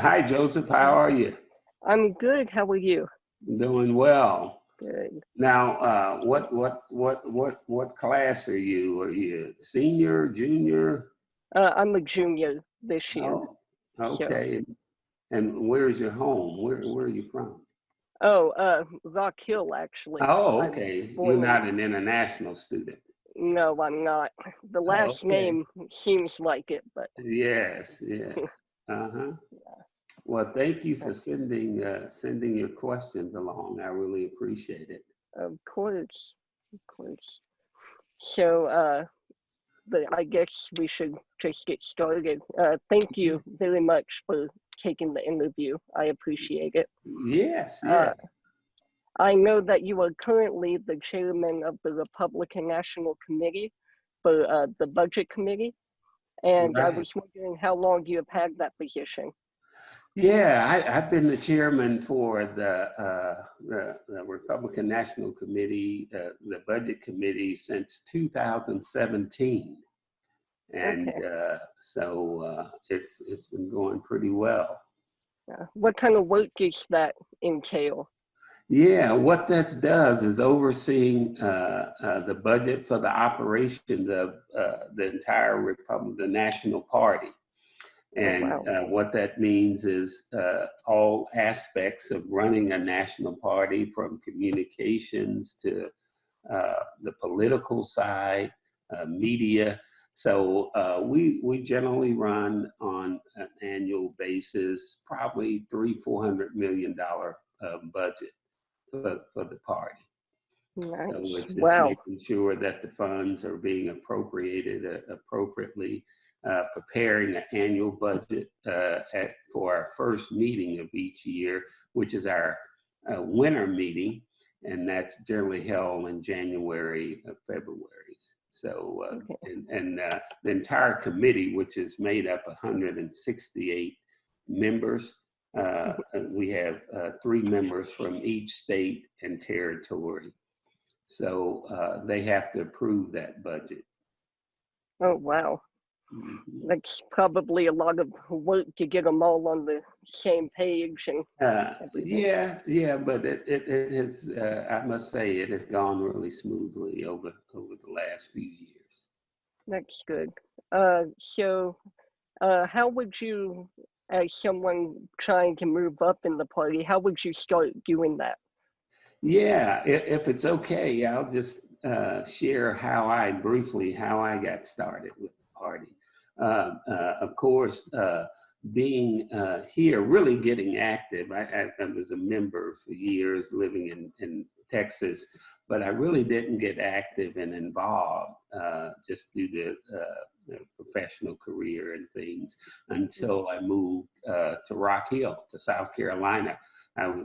Hi, Joseph. How are you? I'm good. How are you? Doing well. Good. Now, what class are you? Are you senior, junior? I'm a junior this year. Oh, So, okay. And where's your home? Where are you from? Rock Hill, actually. Oh, I'm okay. You're born in, not an international student. no, I'm not. The Oh, last okay. name seems like it, but Yes, yes. Uh-huh. Well, thank you for sending your questions along. I really appreciate it. of course, of course. So, but I guess we should just get started. Thank you very much for taking the interview. I appreciate it. Yes, Uh, yes. I know that you are currently the chairman of the Republican National Committee for the Budget Committee, and I Right. was wondering how long you have had that position. Yeah, I've been the chairman for the Republican National Committee, the Budget Committee since 2017, and Okay. it's been going pretty well. What kind of work does that entail? Yeah, what that does is overseeing the budget for the operations of the entire Republican National Party. Oh, And wow. what that means is all aspects of running a national party, from communications to the political side, media. So we generally run on an annual basis, probably $300-400 million budget for the party. So Nice. it's just Wow. making sure that the funds are being appropriated appropriately, preparing an annual budget for our first meeting of each year, which is our winter meeting, and that's generally held in January, February. So, Okay. the entire committee, which is made up of 168 members, we have 3 members from each state and territory. So they have to approve that budget. Oh, wow. Mhm. That's probably a lot of work to get them all on the same page and everything. Yeah, but it has, I must say, it has gone really smoothly over the last few years. That's good. So, how would you, as someone trying to move up in the party, how would you start doing that? Yeah, if it's okay, I'll just share briefly how I got started with the party. Of course, being here, really getting active. I was a member for years living in Texas, but I really didn't get active and involved just due to professional career and things until I moved to Rock Hill, to South Carolina. I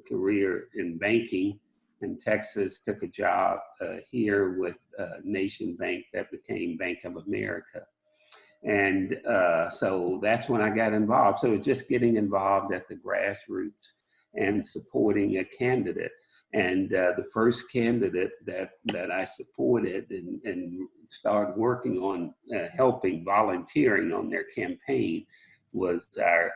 career in banking in Texas, took a job here with Nation Bank that became Bank of America. And so that's when I got involved. So it's just getting involved at the grassroots and supporting a candidate. And the first candidate that I supported and started working on helping volunteering on their campaign was our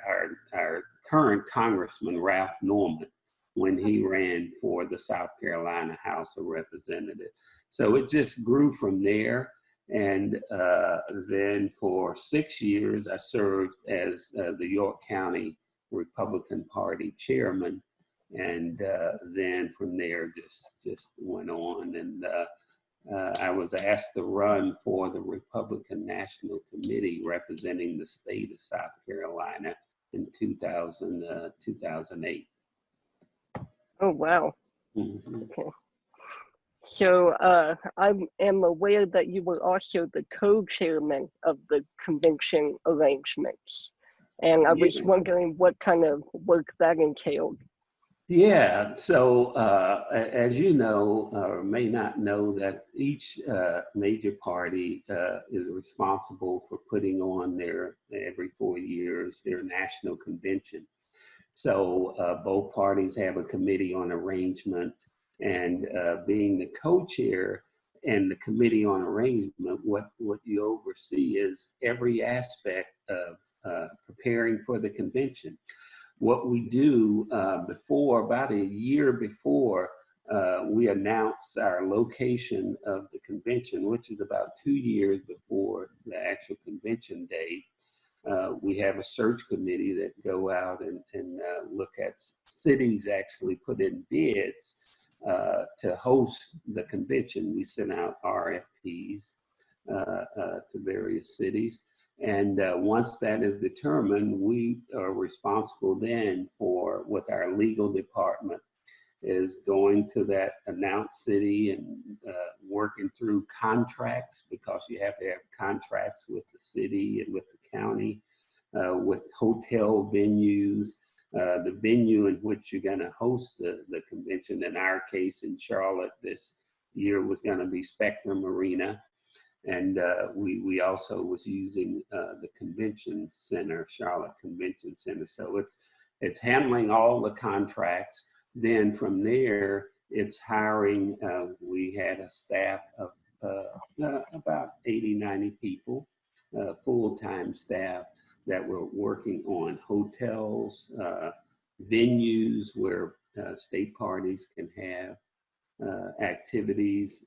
current Congressman Ralph Norman when he ran for the South Carolina House of Representatives. So it just grew from there. And then for 6 years, I served as the York County Republican Party chairman. And then from there, just went on. And I was asked to run for the Republican National Committee representing the state of South Carolina in 2008. Oh, wow. Mhm. Okay. So I am aware that you were also the co-chairman of the convention arrangements. And I was Yeah. wondering what kind of work that entailed. Yeah, so as you know, or may not know, that each major party is responsible for putting on every 4 years, their national convention. So both parties have a committee on arrangement, and being the co-chair and the committee on arrangement, what you oversee is every aspect of preparing for the convention. What we do about a year before, we announce our location of the convention, which is about 2 years before the actual convention date. We have a search committee that go out and look at cities actually put in bids to host the convention. We send out RFPs to various cities. And once that is determined, we are responsible then for, with our legal department, is going to that announced city and working through contracts, because you have to have contracts with the city and with the county, with hotel venues, the venue in which you're going to host the convention. In our case in Charlotte this year was going to be Spectrum Arena. And we also was using the convention center, Charlotte Convention Center. So it's handling all the contracts. Then from there, it's hiring. We had a staff of about 80, 90 people, full-time staff that were working on hotels, venues where state parties can have activities,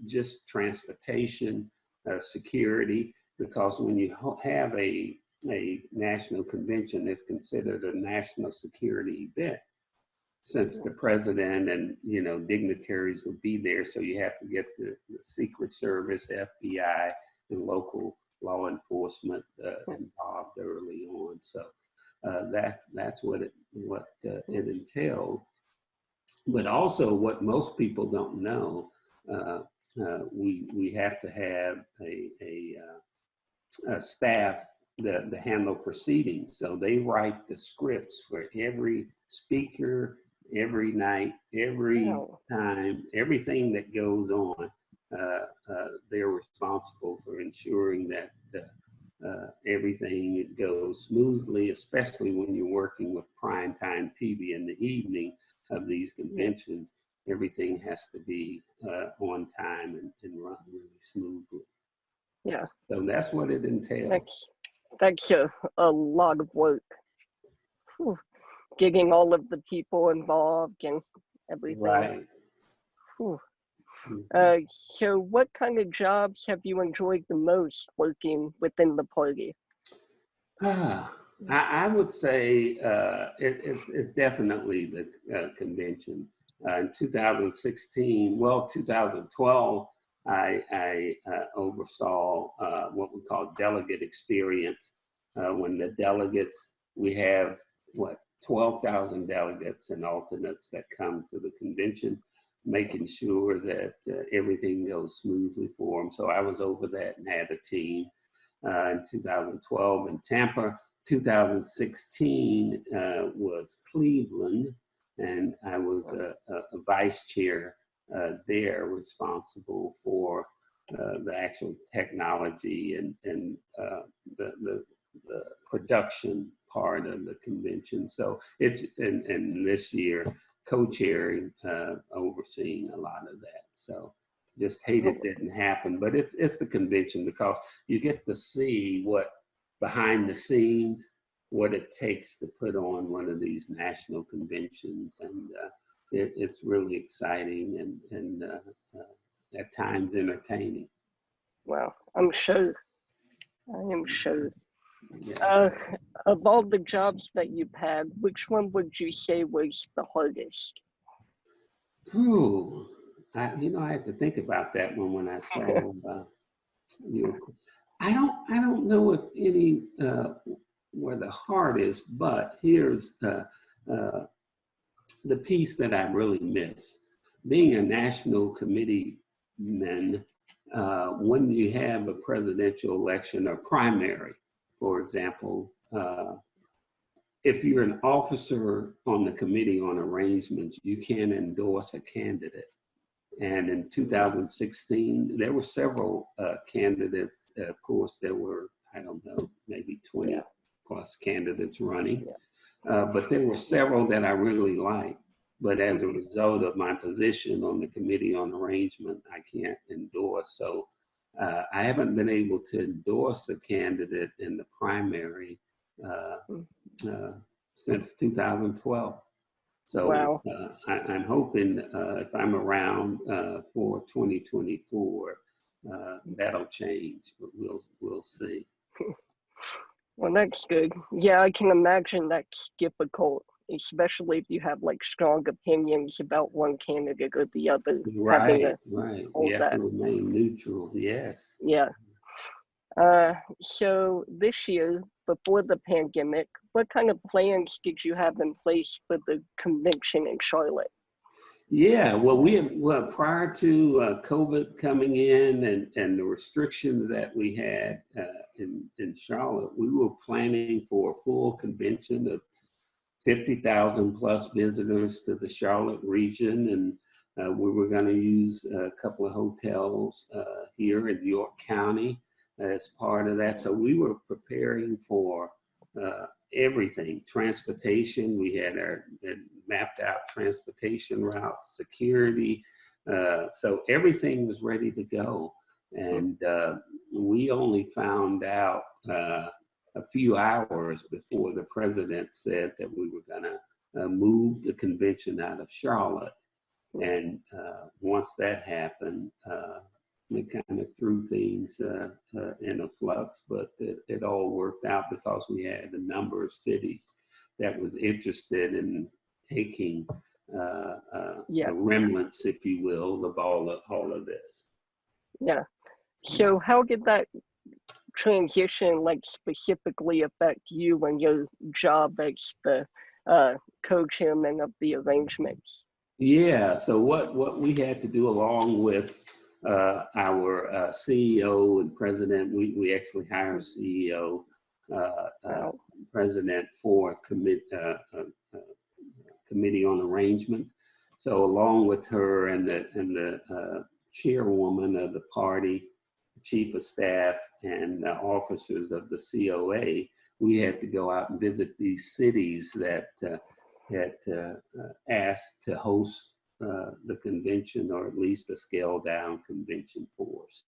just transportation, security, because when you have a national convention, it's considered a national security event, since the president and dignitaries will be there. So you have to get the Secret Service, FBI, and local law enforcement involved early on. So that's what it entailed. But also, what most people don't know, we have to have a staff that handle proceedings. So they write the scripts for every speaker, every night, every time, everything that goes on. They're responsible for ensuring that everything goes smoothly, especially when you're working with primetime TV in the evening of these conventions. Everything has to be on time and run really smoothly. Yeah. So that's what it entails. That's a lot of work. Whew. Getting all of the people involved and everything. Right. So what kind of jobs have you enjoyed the most working within the party? I would say it's definitely the convention. In 2012, I oversaw what we call delegate experience. When the delegates, we have 12,000 delegates and alternates that come to the convention, making sure that everything goes smoothly for them. So I was over that and had a team. In 2012 in Tampa. 2016 was Cleveland, and I was a vice chair there, responsible for the actual technology and the production part of the convention. So it's, and this year, co-chairing, overseeing a lot of that. So just hate it didn't happen, but it's the convention, because you get to see what behind the scenes, what it takes to put on one of these national conventions. And it's really exciting and at times entertaining. Well, I'm sure. I am sure. Yeah. Of all the jobs that you've had, which one would you say was the hardest? Ooh, I had to think about that one when I saw you. I don't know if any were the hardest, but here's the piece that I really miss. Being a national committeeman, when you have a presidential election or primary, for example, if you're an officer on the Committee on Arrangements, you can endorse a candidate. And in 2016, there were several candidates. Of course, there were, I don't know, maybe 20 plus candidates running. But there were several that I really liked. But as a result of my position on the Committee on Arrangement, I can't endorse. So I haven't been able to endorse a candidate in the primary since 2012. So Wow. I'm hoping if I'm around for 2024, that'll change, but we'll see. Well, that's good. Yeah, I can imagine that's difficult, especially if you have like strong opinions about one candidate or the other, having Right, to right. hold You have to that. remain neutral. Yes. Yeah. So this year, before the pandemic, what kind of plans did you have in place for the convention in Charlotte? Yeah, well, well, prior to COVID coming in and the restrictions that we had in Charlotte, we were planning for a full convention of 50,000 plus visitors to the Charlotte region. And we were going to use a couple of hotels here in York County as part of that. So we were preparing for everything. Transportation, we had mapped out transportation routes, security. So everything was ready to go. And we only found out a few hours before the president said that we were going to move the convention out of Charlotte. And once that happened, it kind of threw things in a flux, but it all worked out because we had a number of cities that was interested in taking Yeah. the remnants, if you will, of all of this. Yeah. So how did that transition like specifically affect you and your job as the co-chairman of the arrangements? Yeah, so what we had to do along with our CEO and president, we actually hired a CEO, Wow. president for committee on arrangement. So along with her and the chairwoman of the party, chief of staff, and officers of the COA, we had to go out and visit these cities that had asked to host the convention, or at least a scaled down convention for us.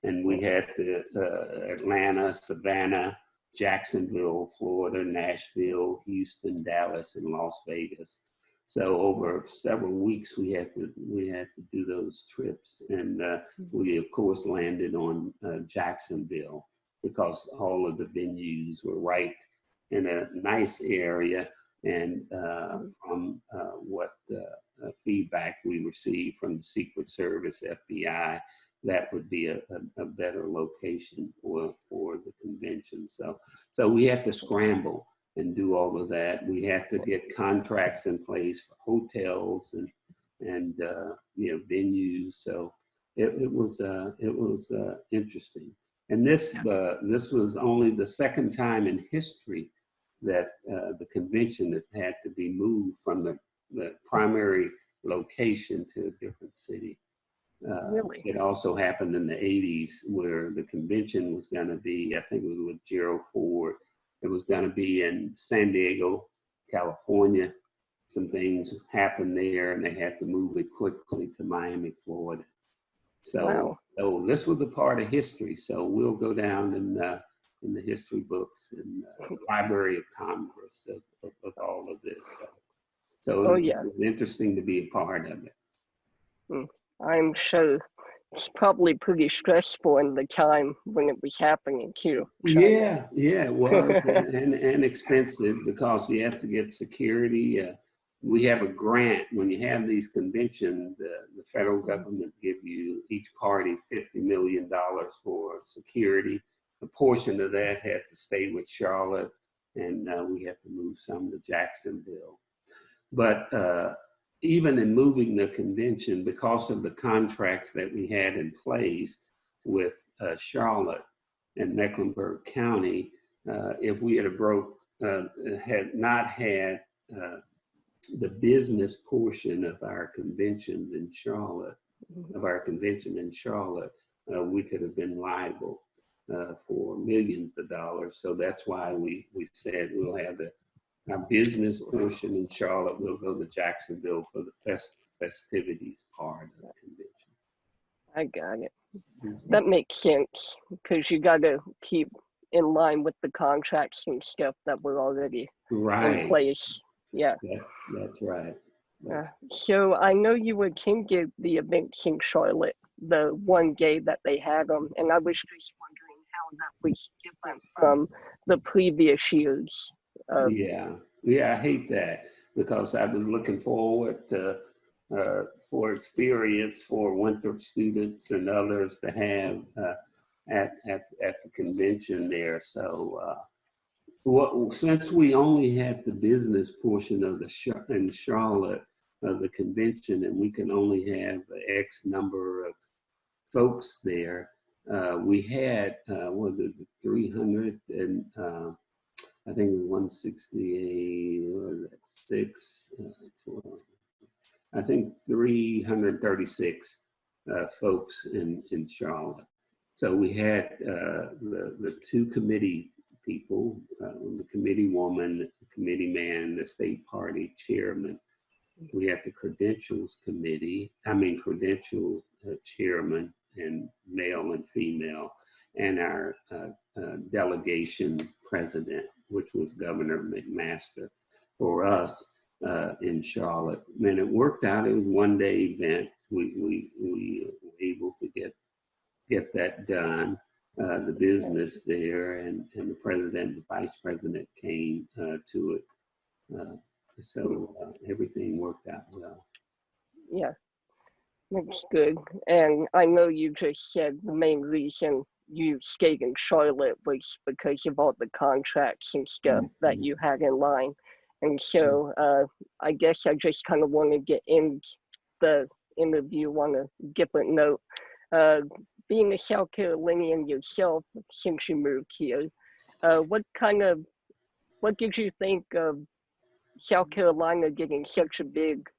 And we had Atlanta, Savannah, Jacksonville, Florida, Nashville, Houston, Dallas, and Las Vegas. So over several weeks, we had to do those trips, and we of course landed on Jacksonville because all of the venues were right in a nice area. And from what feedback we received from the Secret Service, FBI, that would be a better location for the convention. So we had to scramble and do all of that. We had to get contracts in place for hotels and venues. So it was interesting. And this was only the second time in history that the convention has had to be moved from the primary location to a different city. Really? It also happened in the 80s where the convention was going to be, I think it was with Gerald Ford, it was going to be in San Diego, California. Some things happened there and they had to move it quickly to Miami, Florida. So, so this was a part of history. So we'll go down in the history books in the Library of Congress of all of this. So it was interesting to be a part of it. I'm sure it's probably pretty stressful in the time when it was happening too. Yeah, it was, and expensive because you have to get security. We have a grant when you have these conventions. The federal government give you each party $50 million for security. A portion of that had to stay with Charlotte, and we have to move some to Jacksonville. But even in moving the convention, because of the contracts that we had in place with Charlotte and Mecklenburg County, if we had not had the business portion of our convention in Charlotte, we could have been liable for millions of dollars. So that's why we said we'll have our business portion in Charlotte. We'll go to Jacksonville for the festivities part of the convention. I got it. That makes sense because you got to keep in line with the contracts and stuff that were already in place. Yeah. That's right. So I know you attended the events in Charlotte the one day that they had them, and I was just wondering how that was different from the previous years. Yeah, I hate that because I was looking forward to for experience for Winthrop students and others to have at the convention there. So since we only had the business portion of in Charlotte of the convention, and we can only have X number of folks there, we had what was it, 300 and I think it was 166, 12, I think 336 folks in Charlotte. So we had the two committee people, the committee woman, the committee man, the state party chairman. We had the credentials chairman, and male and female, and our delegation president, which was Governor McMaster, for us in Charlotte. And it worked out. It was a one-day event. We were able to get that done. The business there, and the president, the vice president came to it. So everything worked out well. Yeah, that's good. And I know you just said the main reason you stayed in Charlotte was because of all the contracts and stuff that you had in line. And so I guess I just kind of want to get in the interview on a different note. Being a South Carolinian yourself since you moved here, what did you think of South Carolina getting such a big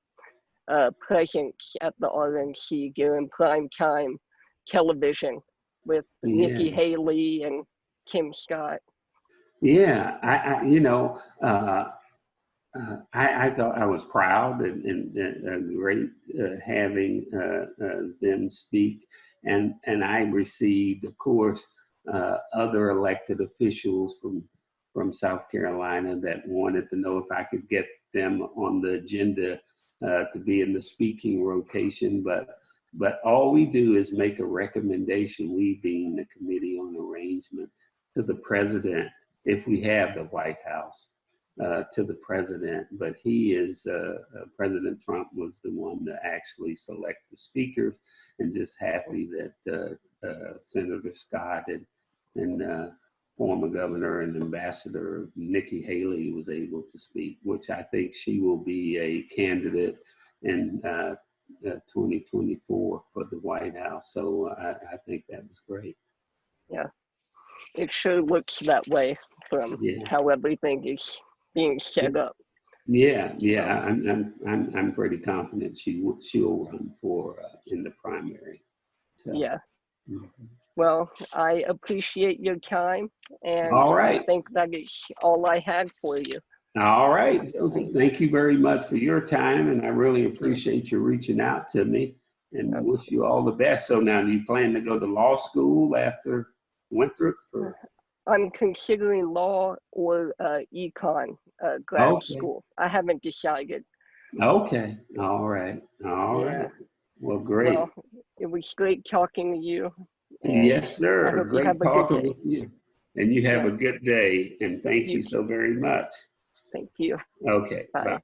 presence at the RNC during primetime television with Nikki Haley and Tim Scott? Yeah, I thought I was proud and great having them speak, and I received, of course, other elected officials from South Carolina that wanted to know if I could get them on the agenda to be in the speaking rotation, but all we do is make a recommendation, we being the Committee on Arrangement, to the president if we have the White House. To the president, but he is, President Trump was the one to actually select the speakers, and just happy that Senator Scott and former Governor and Ambassador Nikki Haley was able to speak, which I think she will be a candidate in 2024 for the White House. So I think that was great. Yeah, it sure looks that way from how everything is being set up. Yeah, I'm pretty confident she'll run for in the primary. So. Yeah. Well, I appreciate your time, and all right. I think that is all I had for you. All right. Thank you very much for your time, and I really appreciate you reaching out to me, and wish you all the best. So now, do you plan to go to law school after Winthrop? I'm considering law or econ grad school. I haven't decided. Okay. All right. All right. Well, great. Well, it was great talking to you. Yes, sir. Great talking with you. And you have a good day. And thank you so very much. Thank you. Okay. Bye.